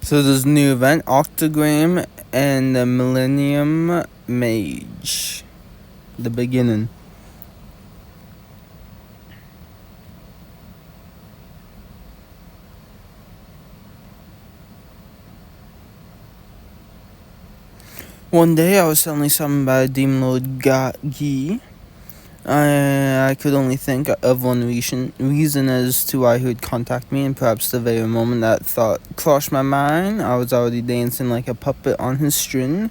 So there's a new event, Octagram and the Millennium Mage. The beginning. One day I was suddenly summoned by a demon lord Gi. I could only think of one reason as to why he would contact me, and perhaps the very moment that thought crossed my mind, I was already dancing like a puppet on his string.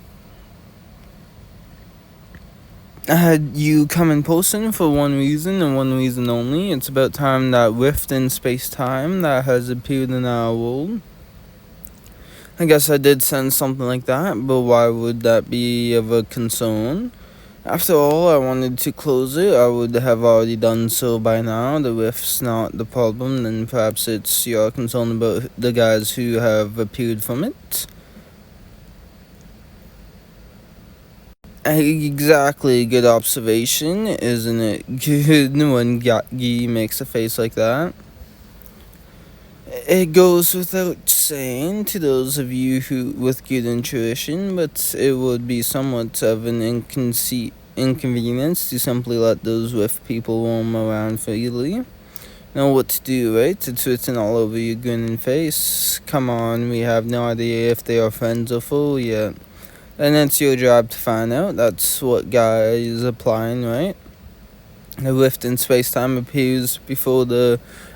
I had you come in person for one reason and one reason only. It's about time that rift in space-time that has appeared in our world. I guess I did sense something like that, but why would that be of a concern? After all, I wanted to close it. I would have already done so by now. The rift's not the problem, then perhaps it's your concern about the guys who have appeared from it. Exactly, good observation, isn't it? Good when Gi makes a face like that. It goes without saying to those of you who with good intuition, but it would be somewhat of an inconvenience to simply let those with people roam around freely. Know what to do, right? It's written all over your grinning face. Come on, we have no idea if they are friends or foe yet. And it's your job to find out. That's what Guy is applying, right? A rift in space-time appears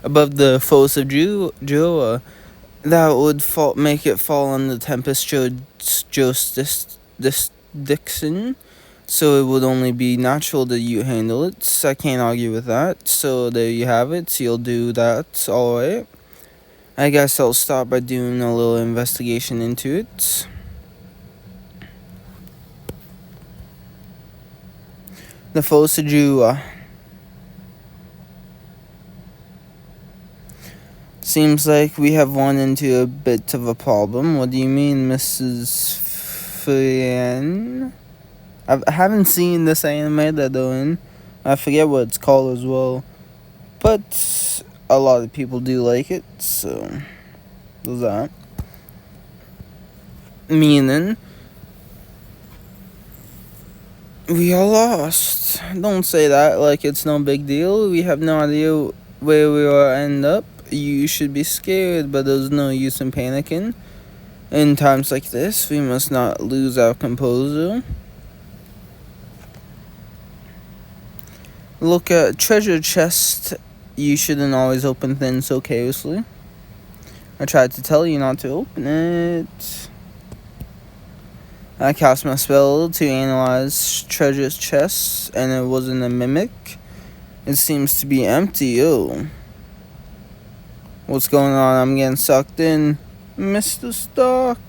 above the force of Jura. That would make it fall under Tempest jurisdiction. So it would only be natural that you handle it. I can't argue with that. So there you have it. You'll do that, alright. I guess I'll start by doing a little investigation into it. The force of Jura. Seems like we have run into a bit of a problem. What do you mean, Mrs. Frian? I haven't seen this anime they're doing. I forget what it's called as well. But a lot of people do like it, so there's that. Meaning, we are lost. Don't say that like it's no big deal. We have no idea where we will end up. You should be scared, but there's no use in panicking. In times like this, we must not lose our composure. Look at treasure chest. You shouldn't always open things so carelessly. I tried to tell you not to open it. I cast my spell to analyze treasure chests, and it wasn't a mimic. It seems to be empty. Oh. What's going on? I'm getting sucked in. Mr. Stark.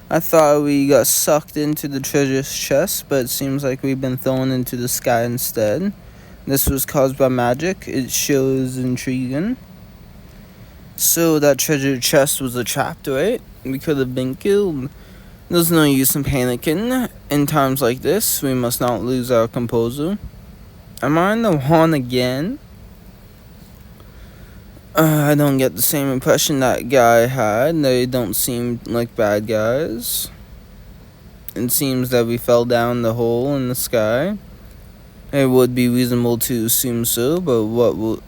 I thought we got sucked into the treasure chest, but it seems like we've been thrown into the sky instead. This was caused by magic. It shows intriguing. So that treasure chest was a trap, right? We could have been killed. There's no use in panicking. In times like this, we must not lose our composure. Am I in the one again? I don't get the same impression that guy had. They don't seem like bad guys. It seems that we fell down the hole in the sky. It would be reasonable to assume so, but what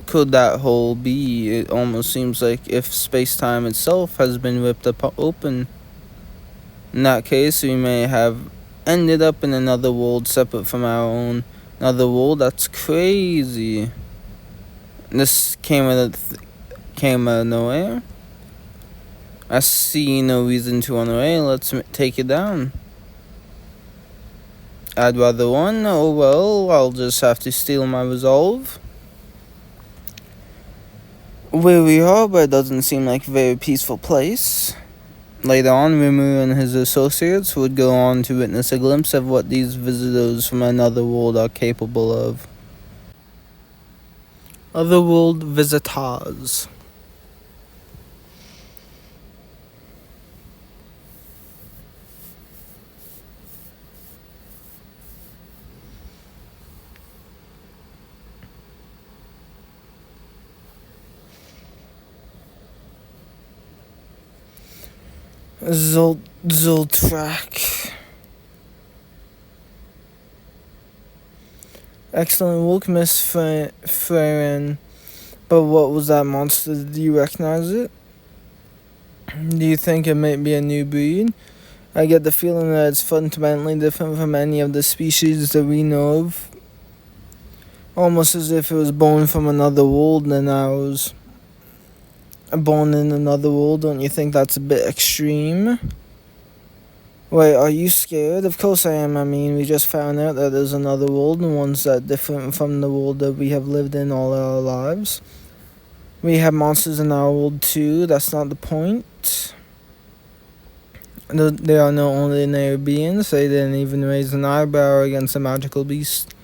could that hole be? It almost seems like if space-time itself has been ripped open. In that case, we may have ended up in another world separate from our own. Another world? That's crazy. This came out of nowhere. I see no reason to run away. Let's take it down. I'd rather run. Oh well, I'll just have to steal my resolve. Where we are, but it doesn't seem like a very peaceful place. Later on, Rimu and his associates would go on to witness a glimpse of what these visitors from another world are capable of. Otherworld visitors. Zoltrak. Excellent work, Miss Farron. But what was that monster? Do you recognize it? Do you think it might be a new breed? I get the feeling that it's fundamentally different from any of the species that we know of. Almost as if it was born from another world than ours. Born in another world, don't you think that's a bit extreme? Wait, are you scared? Of course I am. I mean, we just found out that there's another world and one's that different from the world that we have lived in all our lives. We have monsters in our world too, that's not the point. They are no ordinary beings, they didn't even raise an eyebrow against a magical beast.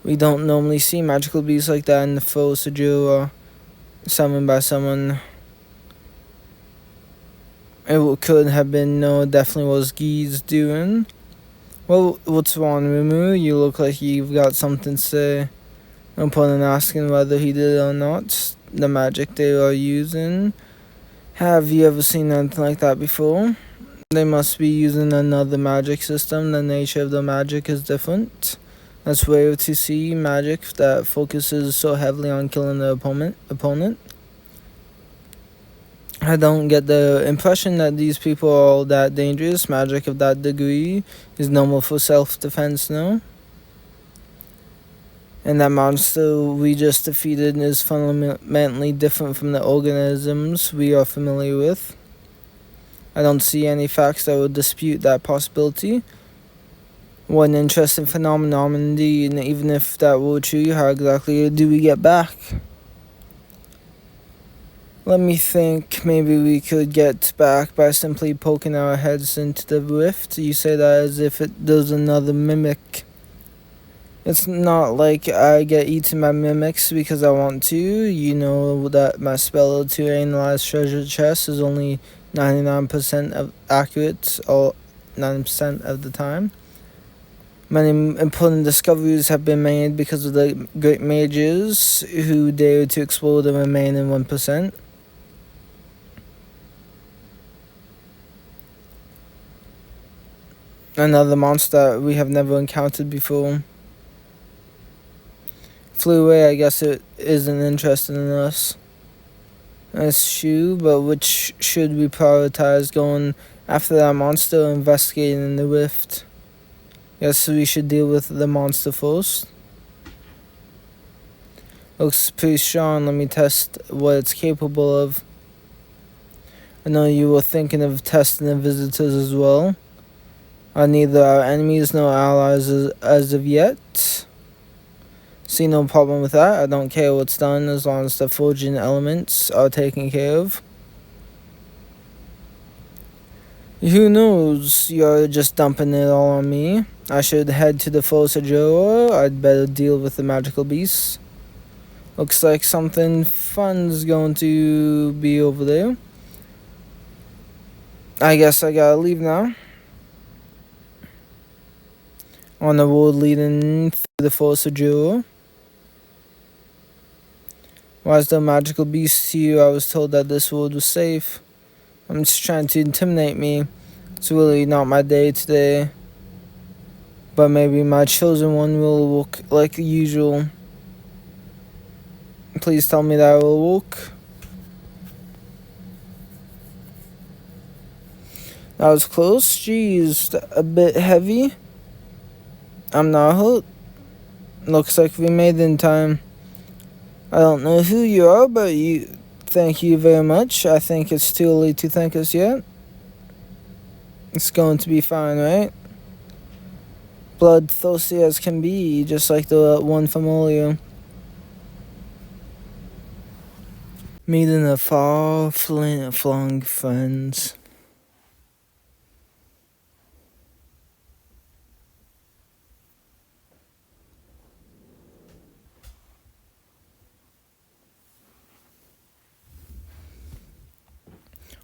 We don't normally see magical beasts like that in the forest or summoned by someone. It could have been, no, it definitely was Guy's doing. Well, what's wrong, Rumu? You look like you've got something to say. No point in asking whether he did it or not. The magic they are using. Have you ever seen anything like that before? They must be using another magic system. The nature of the magic is different. That's rare to see magic that focuses so heavily on killing the opponent. I don't get the impression that these people are all that dangerous. Magic of that degree is normal for self-defense, no? And that monster we just defeated is fundamentally different from the organisms we are familiar with. I don't see any facts that would dispute that possibility. What an interesting phenomenon indeed, and even if that were true, how exactly do we get back? Let me think. Maybe we could get back by simply poking our heads into the rift. You say that as if there's another mimic. It's not like I get eaten by mimics because I want to. You know that my spell to analyze treasure chests is only 99% accurate, or 90% of the time. Many important discoveries have been made because of the great mages who dared to explore the remaining 1%. Another monster that we have never encountered before. Flew away, I guess it isn't interested in us. That's true, but which should we prioritize, going after that monster or investigating the rift? Guess we should deal with the monster first. Looks pretty strong, let me test what it's capable of. I know you were thinking of testing the visitors as well. Are neither our enemies nor allies as of yet. See no problem with that. I don't care what's done as long as the forging elements are taken care of. Who knows? You're just dumping it all on me. I should head to the Forest of Jora. I'd better deal with the magical beasts. Looks like something fun's going to be over there. I guess I gotta leave now. On the road leading through the Forest of Jora. Why is there magical beasts here? I was told that this world was safe. I'm just trying to intimidate me. It's really not my day today. But maybe my chosen one will look like usual. Please tell me that I will walk. That was close. Jeez, a bit heavy. I'm not hurt. Looks like we made it in time. I don't know who you are, but thank you very much. I think it's too early to thank us yet. It's going to be fine, right? Bloodthirsty as can be, just like the one from earlier. Meeting the far-flung friends.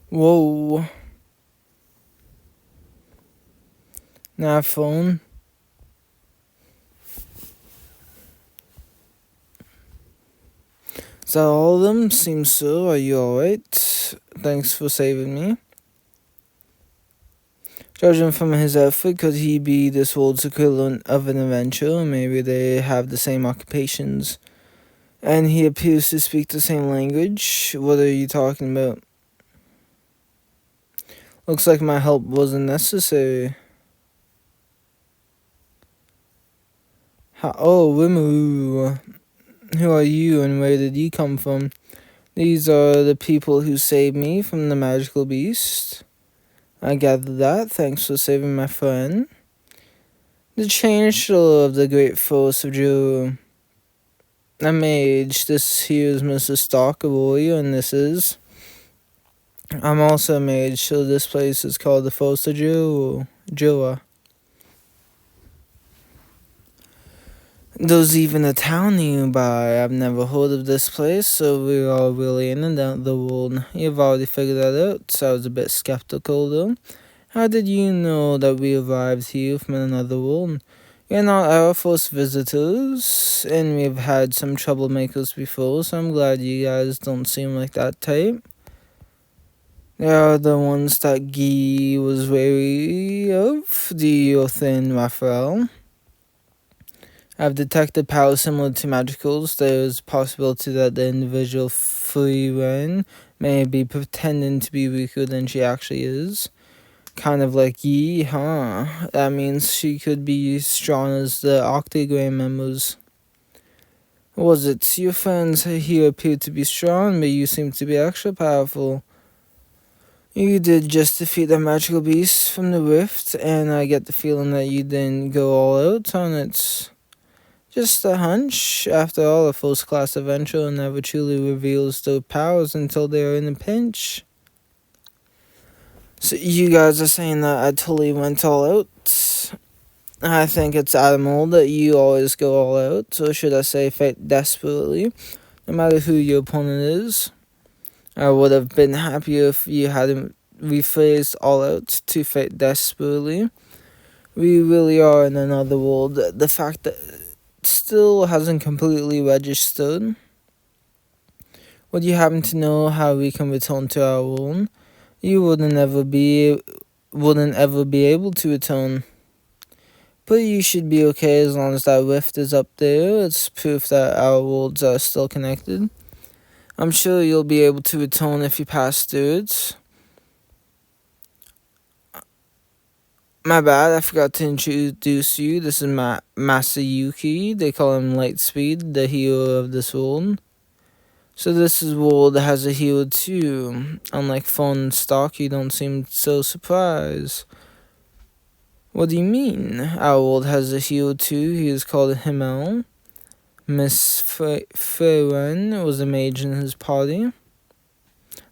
Whoa. Now phone. Is that all of them? Seems so. Are you alright? Thanks for saving me. Judging from his outfit, could he be this world's equivalent of an adventurer? Maybe they have the same occupations. And he appears to speak the same language. What are you talking about? Looks like my help wasn't necessary. Oh, Wimu. Who are you and where did you come from? These are the people who saved me from the magical beast. I gather that. Thanks for saving my friend. The Chancellor of the Great Force of Jeru. A mage. This here is Mr. Stark, a warrior, and this is... I'm also a mage, so this place is called the Force of Jeru. There's even a town nearby. I've never heard of this place, so we're all really in and out the world. You've already figured that out, so I was a bit skeptical though. How did you know that we arrived here from another world? You're not our first visitors, and we've had some troublemakers before, so I'm glad you guys don't seem like that type. They are the ones that Guy was wary of, the Othin Raphael. I've detected powers similar to magicals. There's a possibility that the individual Freewen may be pretending to be weaker than she actually is. Kind of like Yi, huh? That means she could be strong as the Octagram members. Was it your friends here appeared to be strong, but you seem to be extra powerful? You did just defeat the magical beast from the rift, and I get the feeling that you didn't go all out on it. Just a hunch. After all, a first-class adventurer never truly reveals their powers until they are in a pinch. So you guys are saying that I totally went all out? I think it's admirable that you always go all out, or should I say fight desperately, no matter who your opponent is. I would have been happier if you hadn't rephrased all out to fight desperately. We really are in another world. The fact that still hasn't completely registered. Would you happen to know how we can return to our world? You wouldn't ever be able to return. But you should be okay as long as that rift is up there. It's proof that our worlds are still connected. I'm sure you'll be able to return if you pass through it. My bad, I forgot to introduce you. This is Masayuki. They call him Lightspeed, the hero of this world. So this is world that has a hero too. Unlike Phone Stock, you don't seem so surprised. What do you mean? Our world has a hero too. He is called Himmel. Miss Frewen was a mage in his party.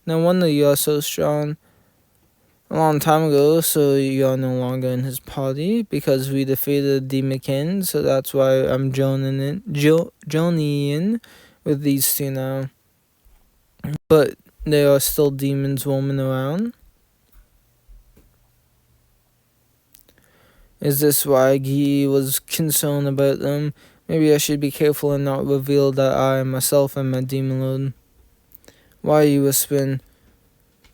No wonder you are so strong. A long time ago, so you are no longer in his party because we defeated Demekin, so that's why I'm joining in with these two now. But there are still demons roaming around. Is this why Guy was concerned about them? Maybe I should be careful and not reveal that I myself am a demon lord. Why are you whispering?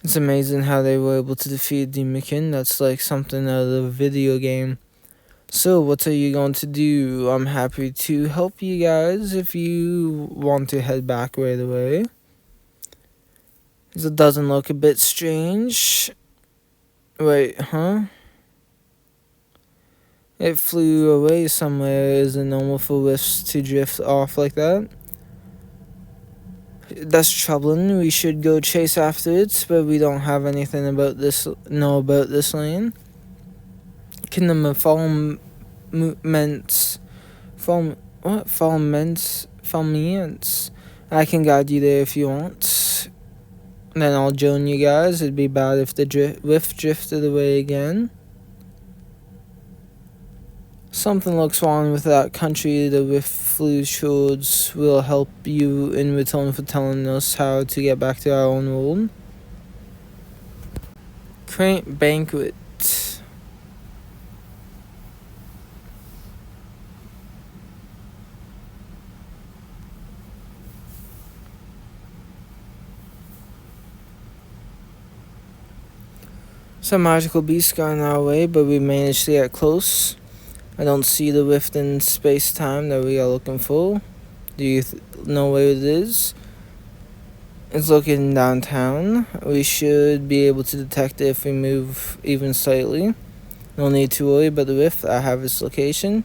It's amazing how they were able to defeat Demekin. That's like something out of a video game. So, what are you going to do? I'm happy to help you guys if you want to head back right away. It doesn't look a bit strange. Wait, huh? It flew away somewhere. Is it normal for rifts to drift off like that? That's troubling. We should go chase after it, but we don't have anything about this lane. Kingdom of Falments. Falments. I can guide you there if you want. Then I'll join you guys. It'd be bad if the rift drifted away again. Something looks wrong with that country the rift flew towards. Will help you in return for telling us how to get back to our own world. Quaint banquet. Some magical beast got in our way, but we managed to get close. I don't see the rift in space-time that we are looking for. Do you know where it is? It's located downtown. We should be able to detect it if we move even slightly. No need to worry about the rift. I have its location.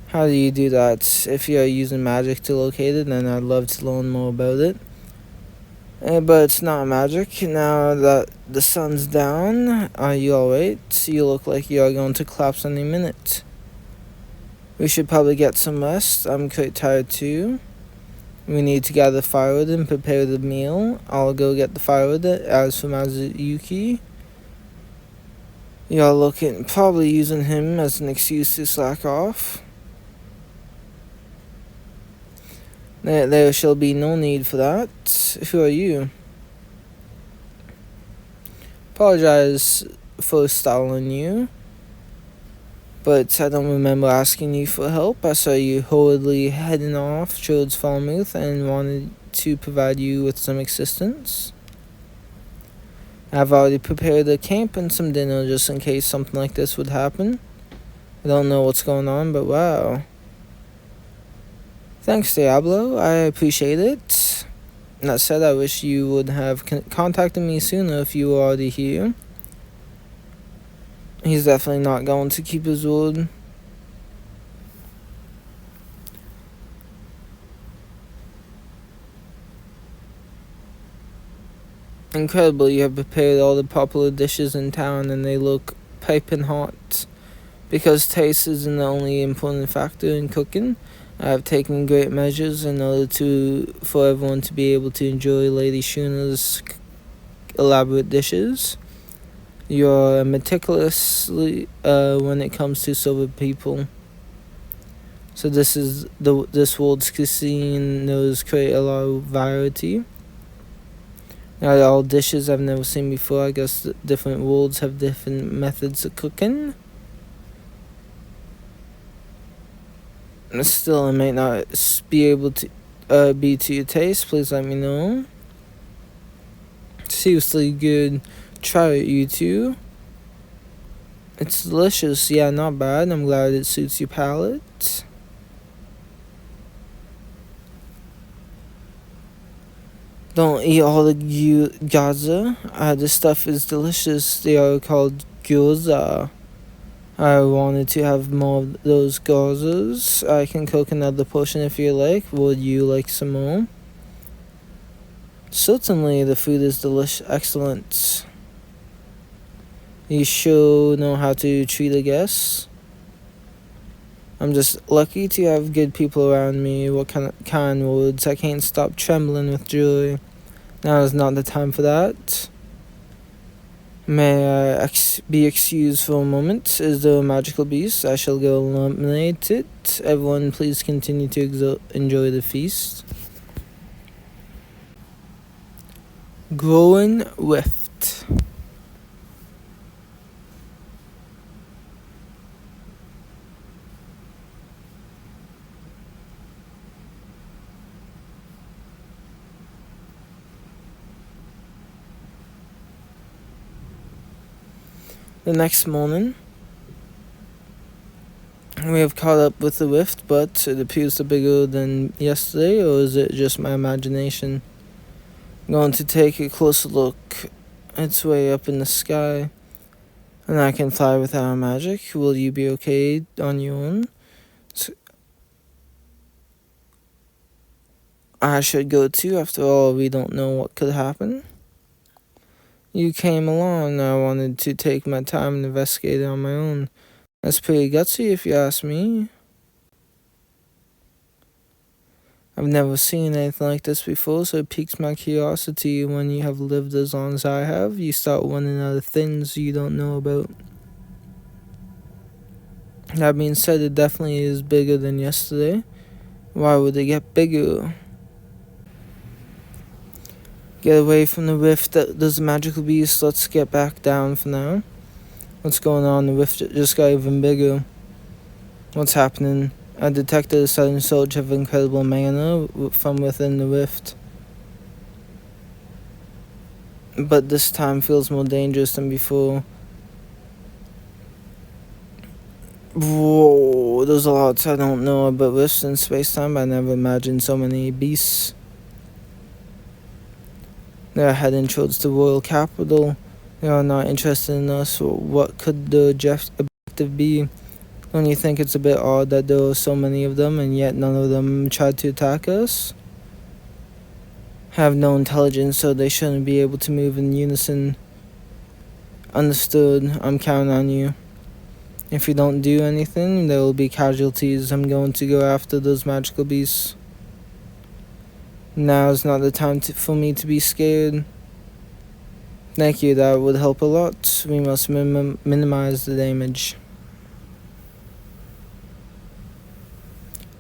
How do you do that? If you are using magic to locate it, then I'd love to learn more about it. But it's not magic. Now that the sun's down, are you alright? You look like you are going to collapse any minute. We should probably get some rest. I'm quite tired too. We need to gather firewood and prepare the meal. I'll go get the firewood. As for Mazuyuki, you're looking probably using him as an excuse to slack off. There shall be no need for that. Who are you? Apologize for stalling you, but I don't remember asking you for help. I saw you hurriedly heading off towards Falmouth and wanted to provide you with some assistance. I've already prepared a camp and some dinner just in case something like this would happen. I don't know what's going on, but wow. Thanks, Diablo. I appreciate it. That said, I wish you would have contacted me sooner if you were already here. He's definitely not going to keep his word. Incredible, you have prepared all the popular dishes in town and they look piping hot. Because taste isn't the only important factor in cooking, I have taken great measures in order for everyone to be able to enjoy Lady Shuna's elaborate dishes. You're meticulously when it comes to silver people. So this world's cuisine knows create a lot of variety. Not all dishes I've never seen before. I guess different worlds have different methods of cooking. Still, I may not be able to be to your taste. Please let me know. Seriously good. Try it, you two. It's delicious. Yeah, not bad. I'm glad it suits your palate. Don't eat all the gyoza. This stuff is delicious. They are called gyoza. I wanted to have more of those gyozas. I can cook another portion if you like. Would you like some more? Certainly, the food is excellent. You sure know how to treat a guest. I'm just lucky to have good people around me. What kind words? I can't stop trembling with joy. Now is not the time for that. May I be excused for a moment? Is there a magical beast? I shall go eliminate it. Everyone, please continue to enjoy the feast. Growing Rift. The next morning, we have caught up with the rift, but it appears to be bigger than yesterday, or is it just my imagination? I'm going to take a closer look. It's way up in the sky, and I can fly without magic. Will you be okay on your own? I should go too. After all, we don't know what could happen. You came along, I wanted to take my time and investigate it on my own. That's pretty gutsy if you ask me. I've never seen anything like this before, so it piques my curiosity. When you have lived as long as I have, you start running out of things you don't know about. That being said, it definitely is bigger than yesterday. Why would it get bigger? Get away from the rift. There's a magical beast. Let's get back down for now. What's going on? The rift just got even bigger. What's happening? I detected a sudden surge of incredible mana from within the rift. But this time feels more dangerous than before. Whoa, there's a lot I don't know about rifts in space-time. I never imagined so many beasts. They're heading towards the royal capital. They are not interested in us. What could the objective be? Don't you think it's a bit odd that there are so many of them and yet none of them tried to attack us? Have no intelligence, so they shouldn't be able to move in unison. Understood. I'm counting on you. If you don't do anything, there will be casualties. I'm going to go after those magical beasts. Now's not the time for me to be scared. Thank you, that would help a lot. We must minimize the damage.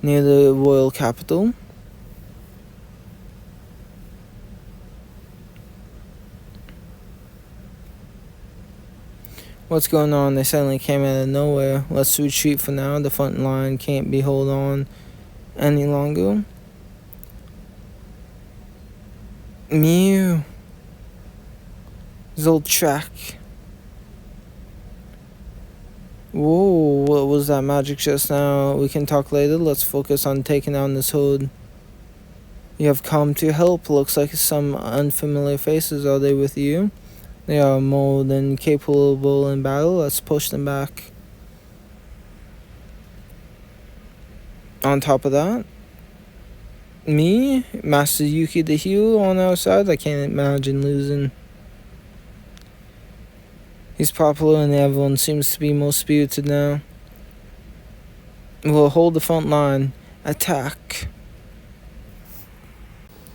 Near the royal capital. What's going on? They suddenly came out of nowhere. Let's retreat for now. The front line can't be held on any longer. Mew. Zoltrak. Whoa, what was that magic just now? We can talk later. Let's focus on taking down this horde. You have come to help. Looks like some unfamiliar faces. Are they with you? They are more than capable in battle. Let's push them back. On top of that, me, Master Yuki the hero on our side, I can't imagine losing. He's popular and everyone seems to be more spirited now. We'll hold the front line. Attack.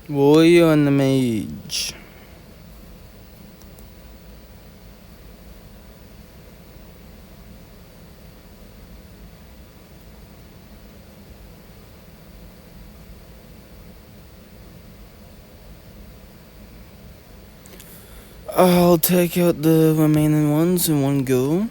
Warrior and the Mage. I'll take out the remaining ones in one go.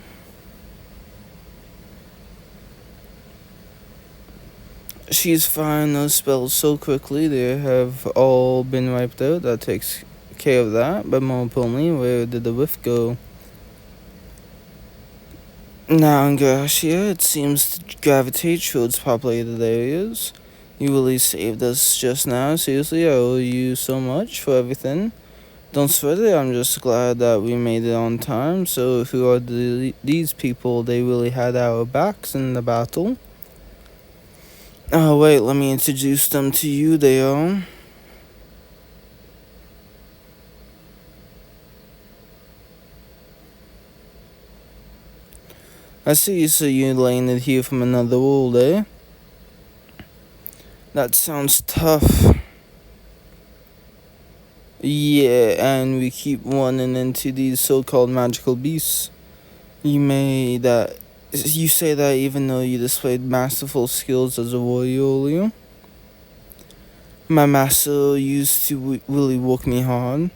She's firing those spells so quickly, they have all been wiped out. That takes care of that. But more importantly, where did the whiff go? Now in Gracia, it seems to gravitate towards populated areas. You really saved us just now. Seriously, I owe you so much for everything. Don't sweat it, I'm just glad that we made it on time. So who are these people? They really had our backs in the battle. Oh wait, let me introduce them to you. They are... I see, so you landed here from another world, eh? That sounds tough. Yeah, and we keep running into these so-called magical beasts. You say that even though you displayed masterful skills as a warrior earlier? My master used to really work me hard.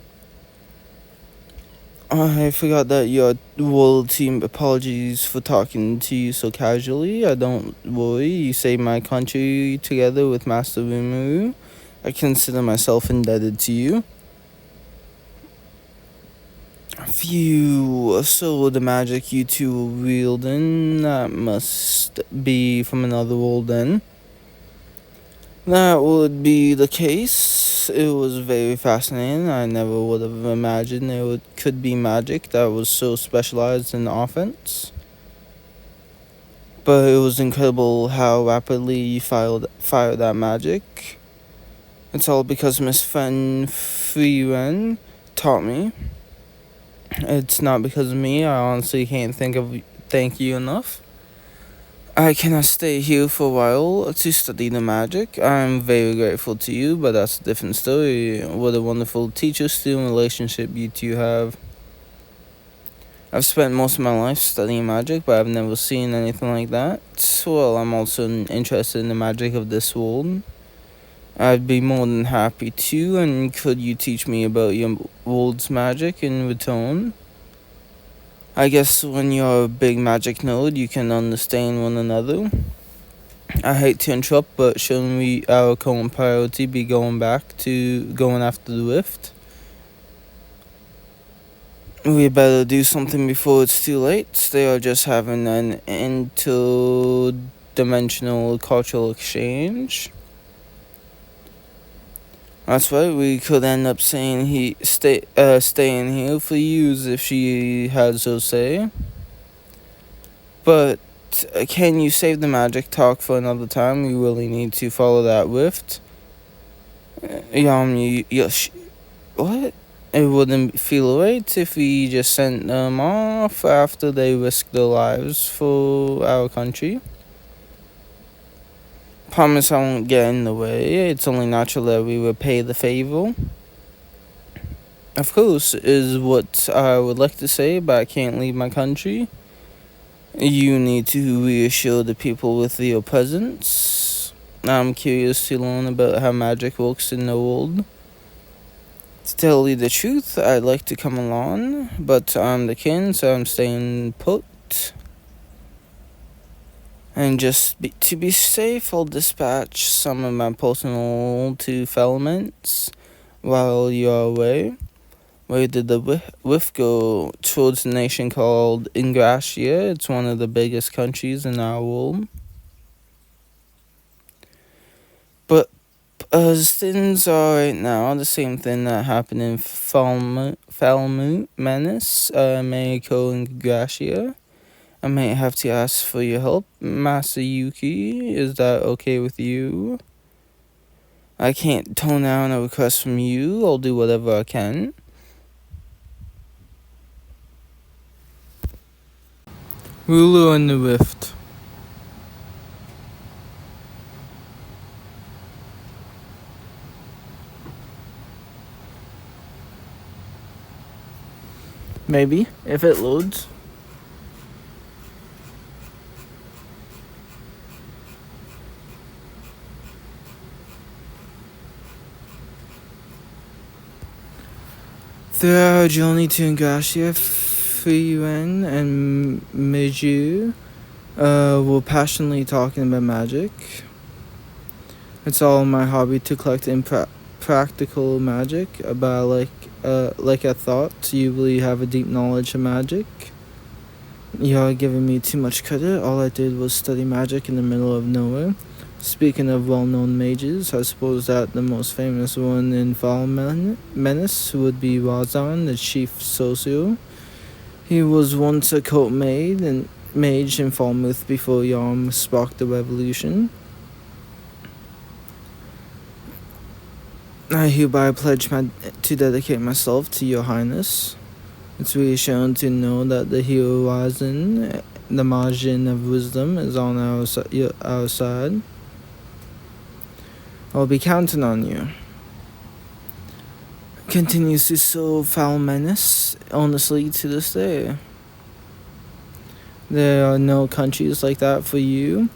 I forgot that you're world team. Apologies for talking to you so casually. I don't worry. You saved my country together with Master Rimuru. I consider myself indebted to you. Phew, so the magic you two were wielding, that must be from another world then. That would be the case. It was very fascinating. I never would have imagined there could be magic that was so specialized in offense. But it was incredible how rapidly you fired that magic. It's all because Miss Fen Freewen taught me. It's not because of me. I honestly can't thank you enough. I cannot stay here for a while to study the magic. I'm very grateful to you, but that's a different story. What a wonderful teacher-student relationship you two have. I've spent most of my life studying magic, but I've never seen anything like that. Well, I'm also interested in the magic of this world. I'd be more than happy to, and could you teach me about your world's magic in return? I guess when you're a big magic nerd, you can understand one another. I hate to interrupt, but shouldn't our current priority be going after the rift? We better do something before it's too late. They are just having an interdimensional cultural exchange. That's right, we could end up saying staying here for years if she had so say. But can you save the magic talk for another time? We really need to follow that rift. What? It wouldn't feel right if we just sent them off after they risked their lives for our country. Promise I won't get in the way. It's only natural that we repay the favor. Of course, is what I would like to say, but I can't leave my country. You need to reassure the people with your presence. I'm curious to learn about how magic works in the world. To tell you the truth, I'd like to come along, but I'm the king, so I'm staying put. And to be safe, I'll dispatch some of my personnel to Felments while you're away. Where did the whiff go? Towards a nation called Ingratia. It's one of the biggest countries in our world. But as things are right now, the same thing that happened in Falmouth Menace may occur in Ingratia. I may have to ask for your help, Masayuki. Is that okay with you? I can't tone down a request from you. I'll do whatever I can. Ruler in the Rift. Maybe, if it loads. Throughout our journey to Ingratia, Fuyuan and Mage were passionately talking about magic. It's all my hobby to collect practical magic, but like I thought, you really have a deep knowledge of magic. You're giving me too much credit. All I did was study magic in the middle of nowhere. Speaking of well-known mages, I suppose that the most famous one in Fall Menace would be Razan, the chief sorcerer. He was once a court mage in Falmouth before Yarm sparked the revolution. I hereby pledge to dedicate myself to your highness. It's reassuring to know that the hero Razan, the margin of wisdom, is on our side. I'll be counting on you. Continues to sow foul menace, honestly, to this day. There are no countries like that for you.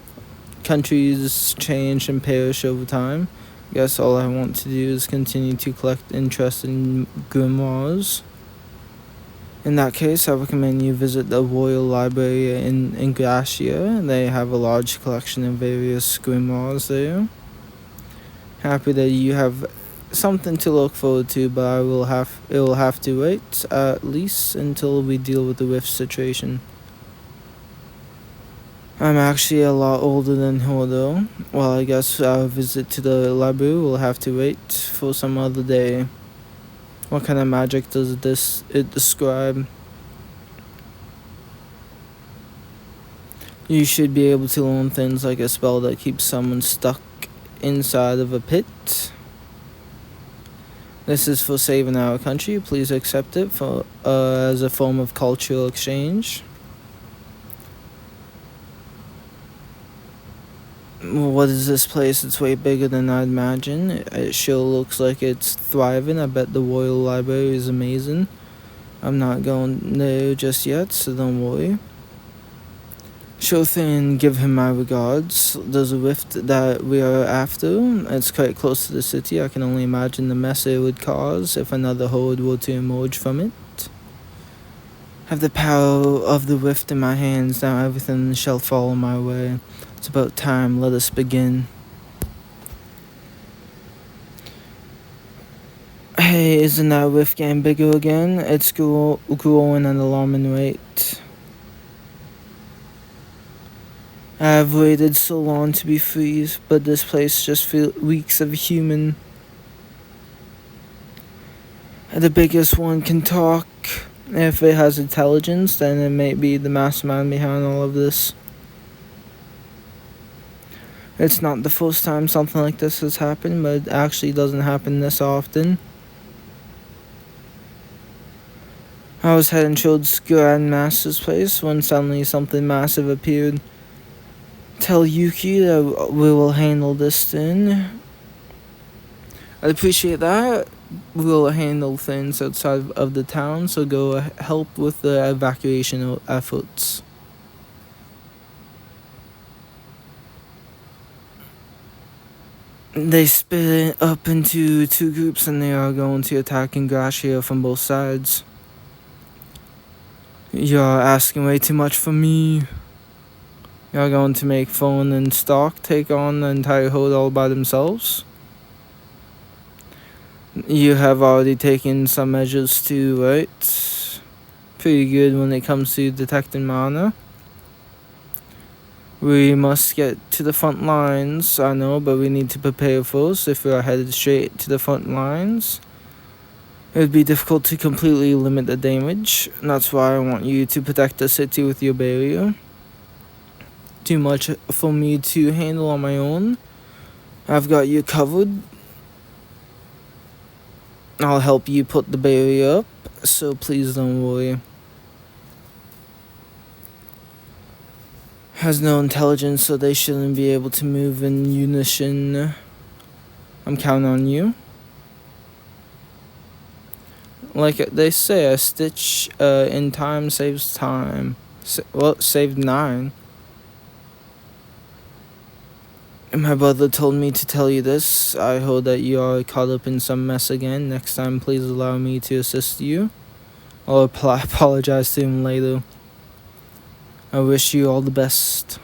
Countries change and perish over time. Guess all I want to do is continue to collect interest in grimoires. In that case, I recommend you visit the Royal Library in Ingratia. They have a large collection of various grimoires there. Happy that you have something to look forward to, but it will have to wait at least until we deal with the rift situation. I'm actually a lot older than her though. Well, I guess our visit to the library will have to wait for some other day. What kind of magic does it describe? You should be able to learn things like a spell that keeps someone stuck inside of a pit. This is for saving our country. Please accept it as a form of cultural exchange. What is this place? It's way bigger than I'd imagine. It sure looks like it's thriving. I bet the Royal Library is amazing. I'm not going there just yet, so don't worry. Sure thing, give him my regards. There's a rift that we are after. It's quite close to the city. I can only imagine the mess it would cause if another horde were to emerge from it. I have the power of the rift in my hands. Now everything shall fall my way. It's about time. Let us begin. Hey, isn't that rift getting bigger again? It's growing at an alarming rate. I've waited so long to be free, but this place just reeks of human. The biggest one can talk. If it has intelligence, then it may be the mastermind behind all of this. It's not the first time something like this has happened, but it actually doesn't happen this often. I was heading towards Grandmaster's place when suddenly something massive appeared. Tell Yuki that we will handle this thing. I'd appreciate that. We'll handle things outside of the town, so go help with the evacuation efforts. They split up into two groups and they are going to attack Ingratiate from both sides. You're asking way too much from me. You're going to make Phone and Stalk take on the entire horde all by themselves? You have already taken some measures too, right? Pretty good when it comes to detecting mana. We must get to the front lines, I know, but we need to prepare first. If we are headed straight to the front lines, it would be difficult to completely limit the damage. And that's why I want you to protect the city with your barrier. Too much for me to handle on my own. I've got you covered. I'll help you put the barrier up, so please don't worry. Has no intelligence, so they shouldn't be able to move in unison. I'm counting on you. Like they say, a stitch in time saves time. Saved 9. My brother told me to tell you this. I hope that you are caught up in some mess again. Next time, please allow me to assist you. I'll apologize to him later. I wish you all the best.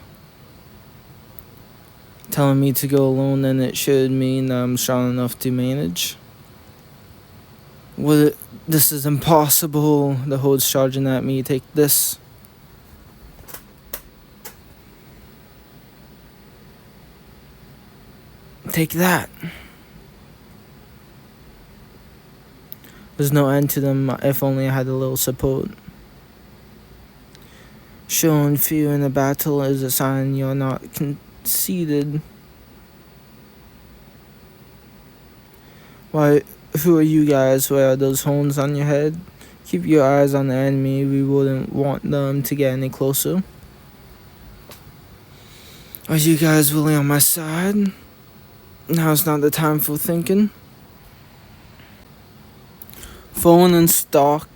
Telling me to go alone, then it should mean that I'm strong enough to manage. This is impossible. The horde's charging at me. Take this. Take that. There's no end to them. If only I had a little support. Showing fear in a battle is a sign you're not conceited. Why, who are you guys? Where are those horns on your head? Keep your eyes on the enemy. We wouldn't want them to get any closer. Are you guys really on my side? Now's not the time for thinking. Phone and Stalk.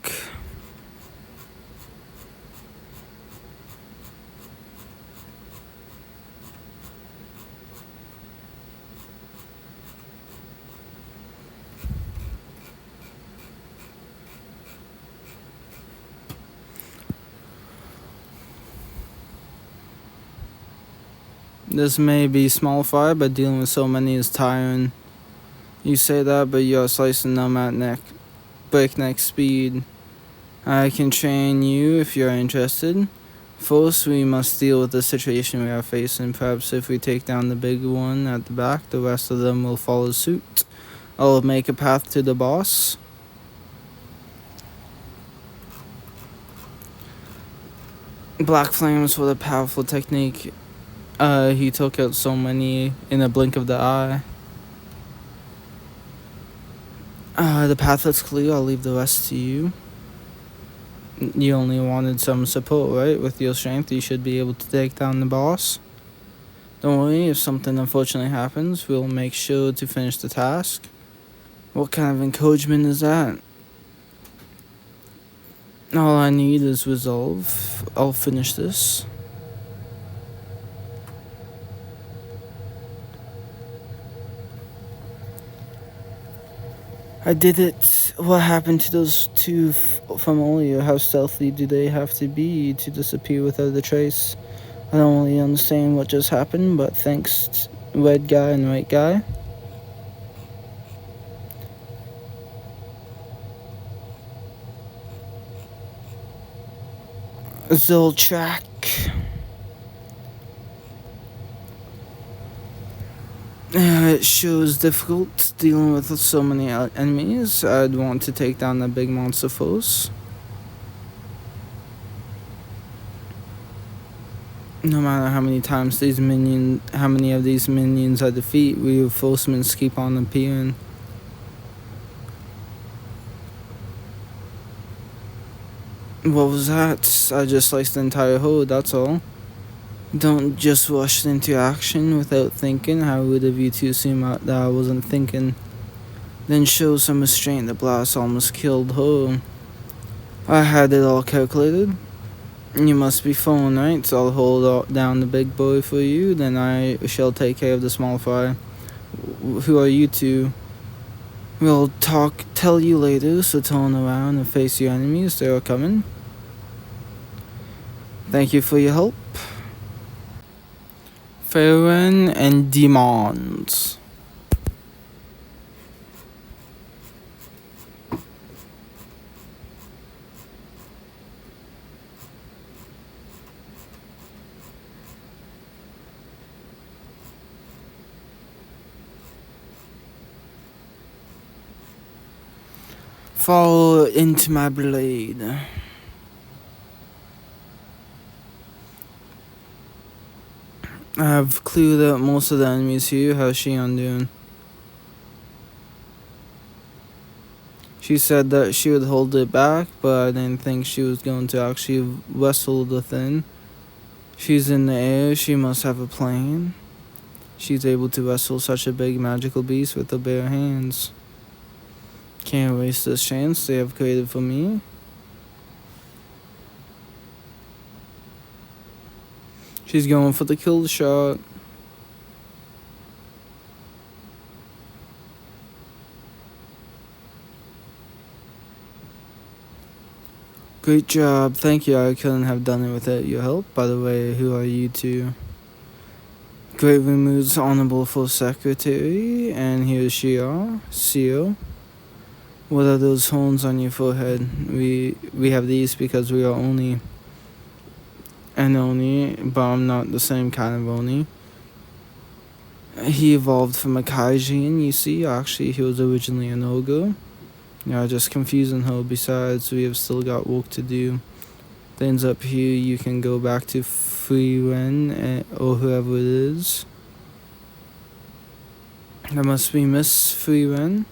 This may be small fire, but dealing with so many is tiring. You say that, but you're slicing them at breakneck speed. I can train you if you're interested. First, we must deal with the situation we are facing. Perhaps if we take down the big one at the back, the rest of them will follow suit. I'll make a path to the boss. Black flames were a powerful technique. He took out so many in a blink of the eye. The path looks clear. I'll leave the rest to you. You only wanted some support, right? With your strength, you should be able to take down the boss. Don't worry, if something unfortunately happens, we'll make sure to finish the task. What kind of encouragement is that? All I need is resolve. I'll finish this. I did it. What happened to those two from earlier? How stealthy do they have to be to disappear without a trace? I don't really understand what just happened, but thanks, red guy and white guy. Zoltrak. It shows difficult dealing with so many enemies. I'd want to take down the big monster foes. No matter how many of these minions I defeat, reinforcements keep on appearing. What was that? I just sliced the entire horde, that's all. Don't just rush into action without thinking. How rude of you to assume that I wasn't thinking. Then show some restraint. The blast almost killed her. I had it all calculated. You must be phone, right? So I'll hold down the big boy for you, then I shall take care of the small fry. Who are you two? We'll tell you later, so turn around and face your enemies. They are coming. Thank you for your help. Farron and Demons. Fall into my blade. I've cleared out most of the enemies here. How's Shion doing? She said that she would hold it back, but I didn't think she was going to actually wrestle the thing. She's in the air. She must have a plane. She's able to wrestle such a big magical beast with her bare hands. Can't waste this chance they have created for me. She's going for the kill shot. Great job. Thank you. I couldn't have done it without your help. By the way, who are you two? Great removes honorable for secretary. And here she are. Seal. What are those horns on your forehead? We have these because we are Oni. An Oni, but I'm not the same kind of Oni. He evolved from a Kaijin, you see. Actually, he was originally an ogre. Yeah, just confusing her. Besides, we have still got work to do. Things up here, you can go back to Freewen, or whoever it is. That must be Miss Freewen.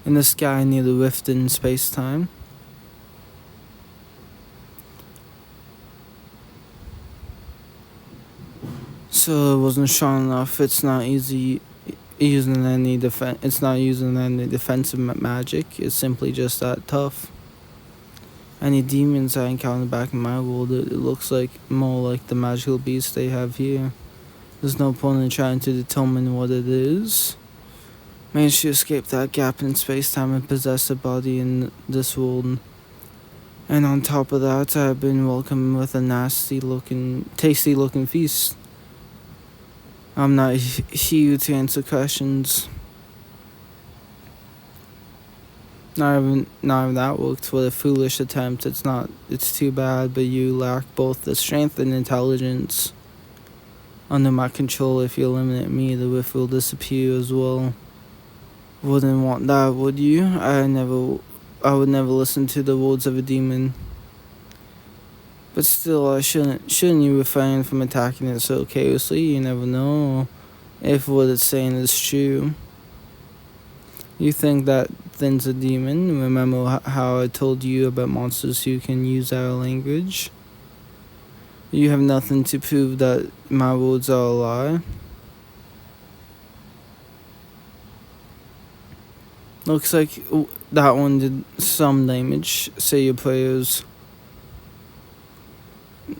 In the sky near the rift in space-time. So it wasn't strong enough. It's not easy using any defense. It's not using any defensive magic. It's simply just that tough. Any demons I encountered back in my world, it looks like more like the magical beast they have here. There's no point in trying to determine what it is. Managed to escape that gap in space-time and possess a body in this world. And on top of that, I've been welcomed with a tasty-looking feast. I'm not here to answer questions. Not even that worked. What a foolish attempt. It's too bad, but you lack both the strength and intelligence. Under my control, if you eliminate me, the rift will disappear as well. Wouldn't want that, would you? I would never listen to the words of a demon. But still, shouldn't you refrain from attacking it so carelessly? You never know if what it's saying is true. You think that thing's a demon? Remember how I told you about monsters who can use our language? You have nothing to prove that my words are a lie. Looks like that one did some damage. Say your prayers.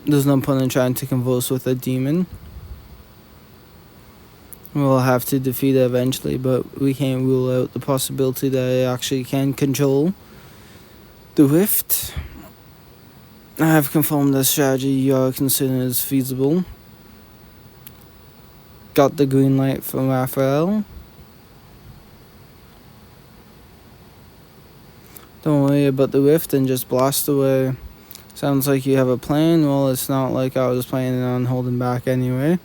There's no point in trying to converse with a demon. We'll have to defeat it eventually, but we can't rule out the possibility that it actually can control the rift. I have confirmed the strategy you are considering is feasible. Got the green light from Raphael. Don't worry about the rift and just blast away. Sounds like you have a plan. Well, it's not like I was planning on holding back anyway.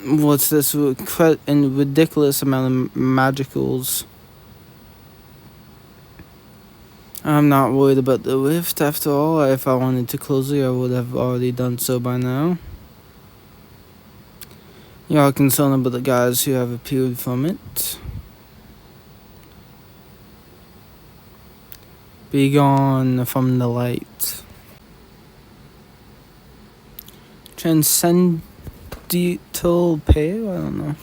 What's this ridiculous amount of magicals? I'm not worried about the rift after all. If I wanted to close it, I would have already done so by now. Y'all concerned about the guys who have appeared from it. Be gone from the light. Transcendental pale? I don't know.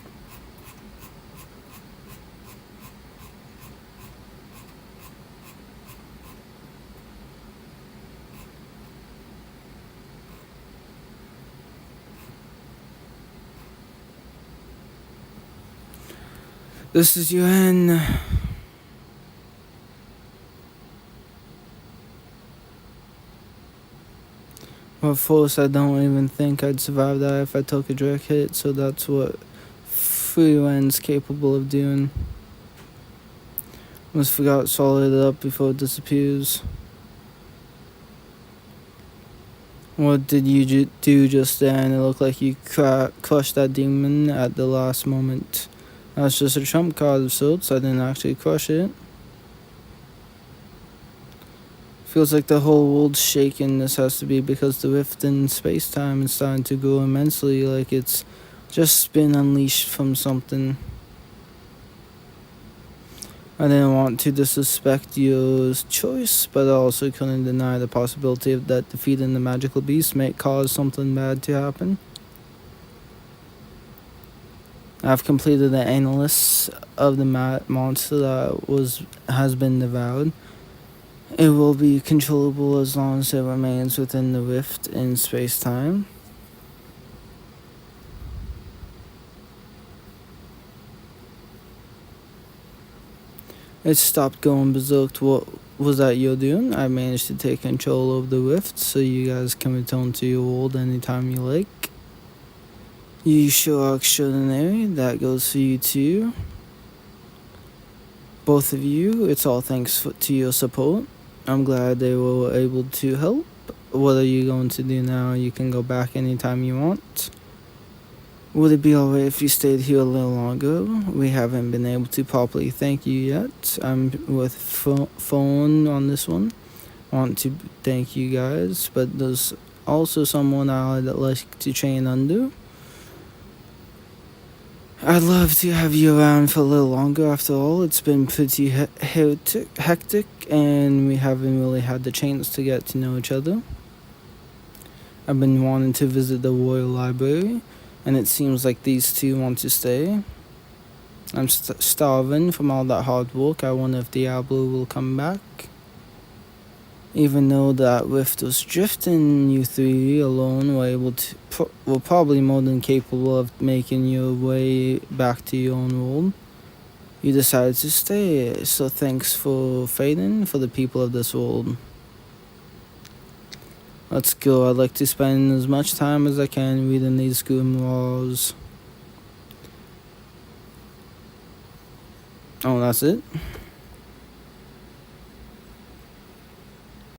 This is your end. Of course, I don't even think I'd survive that if I took a direct hit, so that's what Freeland's capable of doing. Almost forgot solid it up before it disappears. What did you do just then? It looked like you crushed that demon at the last moment. That's just a trump card of sorts. I didn't actually crush it. Feels like the whole world's shaking. This has to be because the rift in space-time is starting to grow immensely, like it's just been unleashed from something. I didn't want to disrespect your choice, but I also couldn't deny the possibility of that defeating the magical beast may cause something bad to happen. I've completed the analysis of the monster that has been devoured. It will be controllable as long as it remains within the rift in space-time. It stopped going berserk. What was that you're doing? I managed to take control of the rift so you guys can return to your world anytime you like. You sure are extraordinary. That goes for you too. Both of you. It's all thanks to your support. I'm glad they were able to help. What are you going to do now? You can go back anytime you want. Would it be alright if you stayed here a little longer? We haven't been able to properly thank you yet. I'm with phone on this one. I want to thank you guys, but there's also someone I'd like to train under. I'd love to have you around for a little longer. After all, it's been pretty hectic, and we haven't really had the chance to get to know each other. I've been wanting to visit the Royal Library, and it seems like these two want to stay. I'm starving from all that hard work. I wonder if Diablo will come back. Even though that rift was drifting, you three alone were probably more than capable of making your way back to your own world. You decided to stay, so thanks for fighting for the people of this world. Let's go. I'd like to spend as much time as I can reading these grimoires. Oh, that's it?